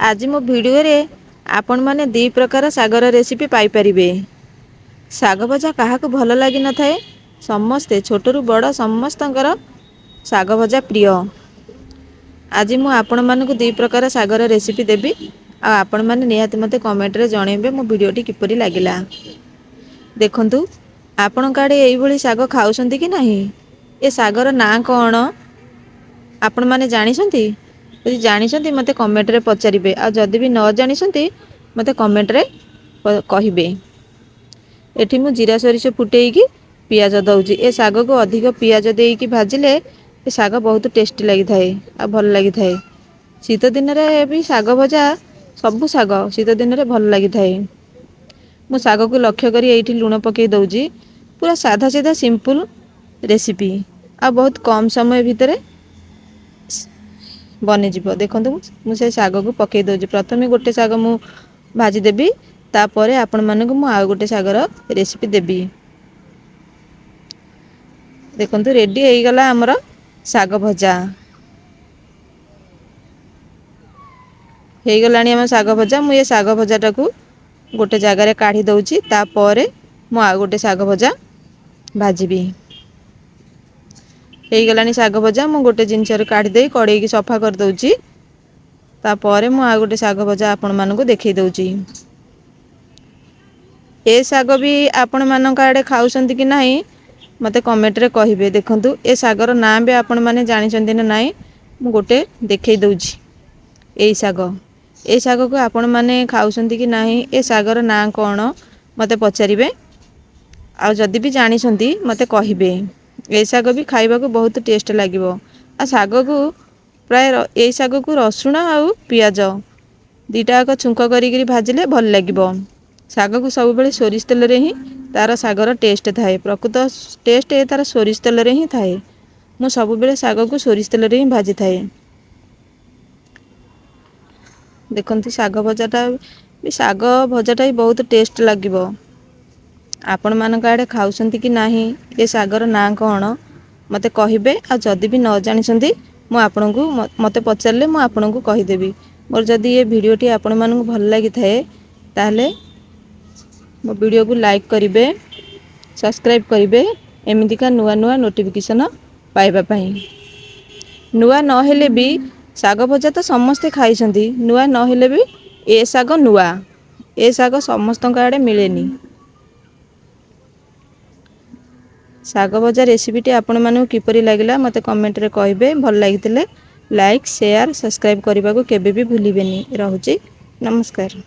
आज मो भिडियो रे आपण माने दी प्रकार सागर रेसिपी पाई परिबे। साग भजा काहाकु भल लागी न थाए। समस्ते छोटरू बड़ समस्तंकर साग भजा प्रिय। आज मु आपण मानकु दी प्रकार सागर रेसिपी देबी आ आपण माने निहाती मते कमेंट रे जणेबे मो भिडियोटी किपरि लागिला। देखंतु आपण काडे एई भली साग खाउसंती कि नाही। ए सागर ना कोन आपण माने जानिसंती। यदि जानिसंती मते कमेंट रे पचारिबे आ जदि भी न जानिसंती मते कमेंट रे कहिबे। एठी मु जीरा सरिष फुटेइकी पियाज दउची। ए साग को अधिक पियाज देइकी भाजिले ए साग बहुत टेस्टी लागि थाए आ भल लागि थाए। शीत दिन रे भी साग भजा सबु साग शीत दिन रे भल लागि थाए। मु साग को लक्ष्य करी एठी लूण पकेइ दउची। पूरा साधा सीधा सिंपल रेसिपी आ बहुत कम समय भितरे बने जिवो। देखंतु मु से साग को पकेइ दउची। प्रथमे गोटे साग मु भाजी देबी तापरे आपण मानकु मु आ गोटे सागर रेसिपी देबी। देखंतु रेडी हेई गला हमर साग भजा। हेई गलानी हम साग भजा। मु ये साग भजा टाकू गोटे जगह रे काढी दउची। तापरे मु आ गोटे साग भजा भाजीबी। हेई गलानी साग भजा। मु गोटे जिंस रे काढी देई कड़ेई की सफा कर दउची। तापरे मु आ गोटे साग भजा आपण मानकु देखै दउची। ए साग भी आपण मानक आडे खाउसंती कि नाही मते कमेंट रे कहिबे। देखंतु ए सागर ना बे आपण माने जानिसंती ना नाही मु गोटे देखै दउची। एई साग ए साग को आपण माने खाउसंती कि नाही ए सागर ना कोन मते पचारिबे। आ जदि भी जानिसंती मते कहिबे। ए साग भी खाइबा को बहुत टेस्ट लागिवो। आ साग को प्राय ए साग को रसुण आ पियाज दीटा को छुंक करी भाजिले भल लागिवो। साग को सब बेले सोरिष तेल रे ही तार सागर टेस्ट थाए। प्रकृत टेस्ट ए तार सोरिष तेल रे ही थाए। मु सब बेले साग को सोरिष तेल रे ही भाजी थाए। देखंतु साग भजाटा भी साग भजाटा ही बहुत टेस्ट लागिवो। आपण मानक आडे खाउसंती कि नाही ए सागर ना कोन मते कहिबे। आ जदि भी न जानिसंती मु आपनकु मते पचारले मु आपनकु कहि देबी। मोर जदि ये वीडियोटी आपण मानकु भल लागि थाए ताले मो वीडियो को लाइक करिवे सब्सक्राइब करिवे एमितिका नुआ नुआ नोटिफिकेशन पाइबा पई। नुआ न हेले भी साग भजा तो समस्ते खाइसंती। नुआ न हेले भी ए साग नुआ ए साग समस्तन आडे मिलेनी। साग भजा रेसिपी टी आपण मानकु किपरि लागिला मते कमेंट रे कहिबे। भल लागितले लाइक शेयर सब्सक्राइब करबा को केबे भी भूलिबेनी। रहउची नमस्कार।